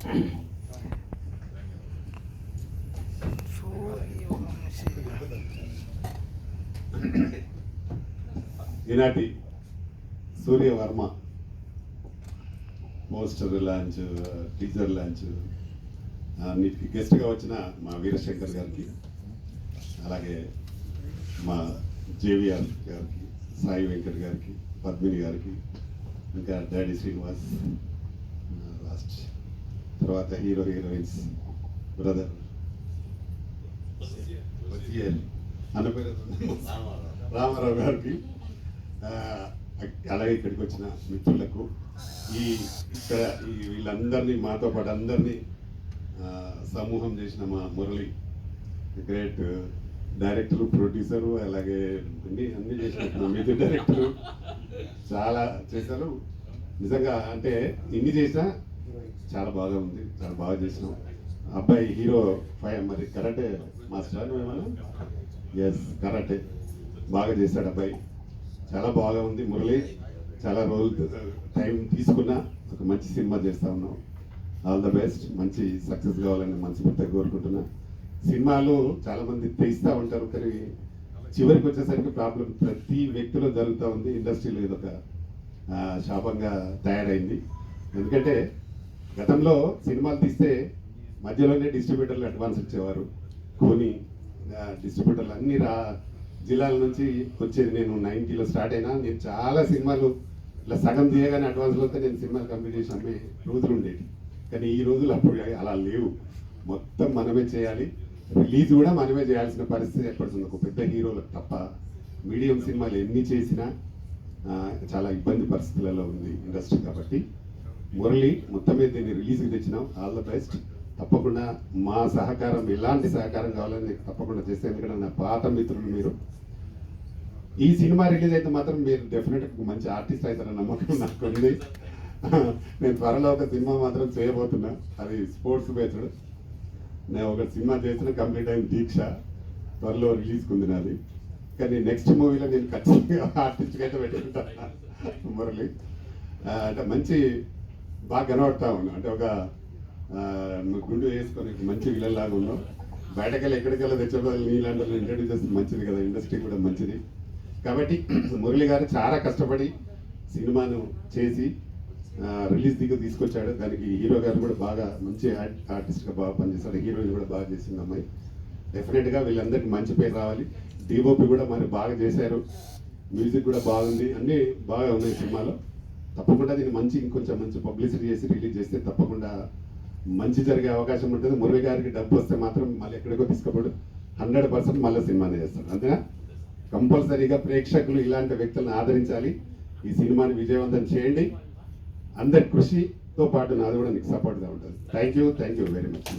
ఈనాటి Surya Varma poster launch, teaser launch అన్నిటికీ గెస్ట్గా వచ్చిన మా వీరశంకర్ గారికి, అలాగే మా జేవిఆర్ గారికి, సాయి వెంకట్ గారికి, పద్మిని గారికి, ఇంకా డాడీ శ్రీనివాస్, లాస్ట్ తర్వాత హీరో హీరోయిన్స్ బ్రదర్ అన్న పేరు రామారావు గారికి, అలాగే ఇక్కడికి వచ్చిన మిత్రులకు, ఇక్కడ వీళ్ళందరినీ మాతో పాటు అందరినీ సమూహం చేసిన మా మురళి, గ్రేట్ డైరెక్టరు, ప్రొడ్యూసరు, అలాగే అన్ని చేసిన మ్యూజిక్ డైరెక్టరు, చాలా చేశారు. నిజంగా అంటే ఇన్ని చేసినా చాలా బాగా ఉంది, చాలా బాగా చేసినాం. అబ్బాయి హీరో మరి కరాటే మాస్టర్ ఏమన్నా, ఎస్ కరాటే బాగా చేశాడు అబ్బాయి, చాలా బాగా ఉంది. మురళి చాలా రోజులు టైం తీసుకున్నా ఒక మంచి సినిమా చేస్తా ఉన్నాం. ఆల్ ద బెస్ట్, మంచి సక్సెస్ కావాలని మనస్ఫూర్తిగా కోరుకుంటున్నా. సినిమాలు చాలామంది తెయిస్తూ ఉంటారు, కానీ చివరికి వచ్చేసరికి ప్రాబ్లం ప్రతి వ్యక్తిలో జరుగుతూ ఉంది. ఇండస్ట్రీలో ఇదొక శాపంగా తయారైంది. ఎందుకంటే గతంలో సినిమాలు తీస్తే మధ్యలోనే డిస్ట్రిబ్యూటర్లు అడ్వాన్స్ ఇచ్చేవారు. కొని డిస్ట్రిబ్యూటర్లు అన్ని జిల్లాల నుంచి వచ్చేది. నేను 90లో స్టార్ట్ అయినా, నేను చాలా సినిమాలు ఇలా సగం తీయగానే అడ్వాన్స్లో వస్తే నేను సినిమాలు కంప్లీట్ చేసి అమ్మే రోజులు ఉండేవి. కానీ ఈ రోజులు అప్పుడు అలా లేవు, మొత్తం మనమే చేయాలి. రిలీజ్ కూడా మనమే చేయాల్సిన పరిస్థితి ఏర్పడుతుంది. ఒక పెద్ద హీరోలకు తప్ప మీడియం సినిమాలు ఎన్ని చేసినా చాలా ఇబ్బంది పరిస్థితులలో ఉంది ఇండస్ట్రీ. కాబట్టి మురళి మొత్తం మీద దీన్ని రిలీజ్కి తెచ్చినాం. All the best. తప్పకుండా మా సహకారం, ఎలాంటి సహకారం కావాలని తప్పకుండా చేస్తే, ఎందుకంటే నా పాత మిత్రులు మీరు. ఈ సినిమా రిలీజ్ అయితే మాత్రం మీరు డెఫినెట్గా మంచి ఆర్టిస్ట్ అవుతారన్న నమ్మకం నాకు ఉంది. నేను త్వరలో ఒక సినిమా మాత్రం చేయబోతున్నా, అది స్పోర్ట్స్ బేస్డ్. నేను ఒక సినిమా చేసిన కంప్లీట్ అయిన దీక్ష, త్వరలో రిలీజ్కి ఉంది నాది. కానీ నెక్స్ట్ మూవీలో నేను ఖచ్చితంగా ఆర్టిస్ట్గా అయితే పెట్టుకుంటాను మురళి. అంటే మంచి బాగా కనబడతా ఉన్నా, అంటే ఒక గుండు వేసుకొని మంచి విలన్లాగా ఉన్నాం. బయటకెళ్ళి ఎక్కడికెళ్ళి తెచ్చేవాళ్ళు నీళ్ళంటే ఇంట్రడ్యూస్ చేస్తే మంచిది కదా, ఇండస్ట్రీ కూడా మంచిది. కాబట్టి మురళి గారు చాలా కష్టపడి సినిమాను చేసి రిలీజ్ తీసుకొచ్చాడు. దానికి హీరో గారు కూడా బాగా మంచి ఆర్టిస్ట్గా బాగా పనిచేశాడు. హీరోయిన్ కూడా బాగా చేసింది అమ్మాయి. డెఫినెట్గా వీళ్ళందరికీ మంచి పేరు రావాలి. డిఓపి కూడా మరి బాగా చేశారు, మ్యూజిక్ కూడా బాగుంది, అన్నీ బాగా ఉన్నాయి సినిమాలో. తప్పకుండా దీన్ని ఇంకొంచెం మంచి పబ్లిసిటీ చేసి రిలీజ్ చేస్తే తప్పకుండా మంచి జరిగే అవకాశం ఉంటుంది. మురళి గారికి డబ్బు వస్తే మాత్రం మళ్ళీ ఎక్కడికో తీసుకోబడు 100% మళ్ళీ సినిమానే చేస్తాడు. అంతేనా? కంపల్సరీగా ప్రేక్షకులు ఇలాంటి వ్యక్తులను ఆదరించాలి. ఈ సినిమాని విజయవంతం చేయండి. అందరి కృషితో పాటు నాది కూడా మీకు సపోర్ట్గా ఉంటుంది. Thank you very much.